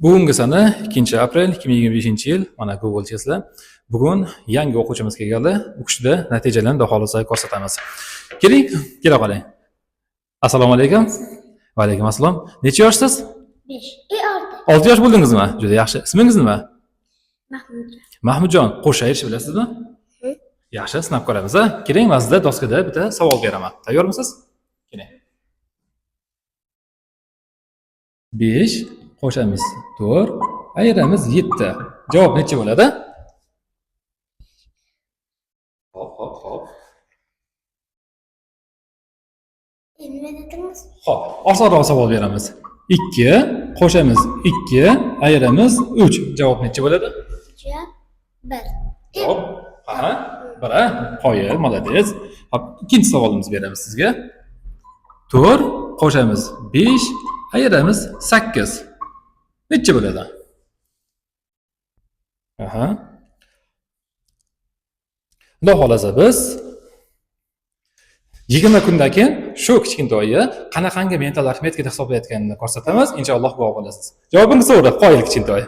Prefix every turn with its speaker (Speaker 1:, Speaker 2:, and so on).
Speaker 1: Bugungi sana 2-aprel 2025-yil, mana Google Tesla. Bugun yangi o'quvchimiz kelganlar. U kishida natijalarni xudo xolisa ko'rsatamiz. Keling, kela qoling. Assalomu alaykum. Va alaykum assalom. Necha yoshsiz?
Speaker 2: 5.
Speaker 1: 6 yosh bo'ldingizmi? Juda yaxshi. Ismingiz nima?
Speaker 2: Mahmudjon.
Speaker 1: Mahmudjon, qo'shiq aytishni bilasizmi? Yaxshi, sinab ko'ramiz. Keling, men sizga doskada bitta savol beraman. Tayyormisiz? Keling. 5 qo'shamiz 4, ayiramiz 7. Javob necha bo'ladi? Hop.
Speaker 2: Nima dedingiz?
Speaker 1: Xo'p, osonroq savol beramiz. 2 qo'shamiz 2, ayiramiz 3. Javob necha bo'ladi?
Speaker 2: 1.
Speaker 1: Javob ha, 1. Qo'yil, молодец. Hop, ikkinchi savolimiz beramiz sizga. 4 qo'shamiz 5, ayiramiz 8. Necha bo'ladi? Aha. Xudo xolasa biz 20 kundan keyin shu kichkintoyni qanaqangi mental arifmetikada hisoblayotganini ko'rsatamiz. Inshaalloh guvoh bo'lasiz. Javobingiz to'g'ri, qoyil kichkintoy.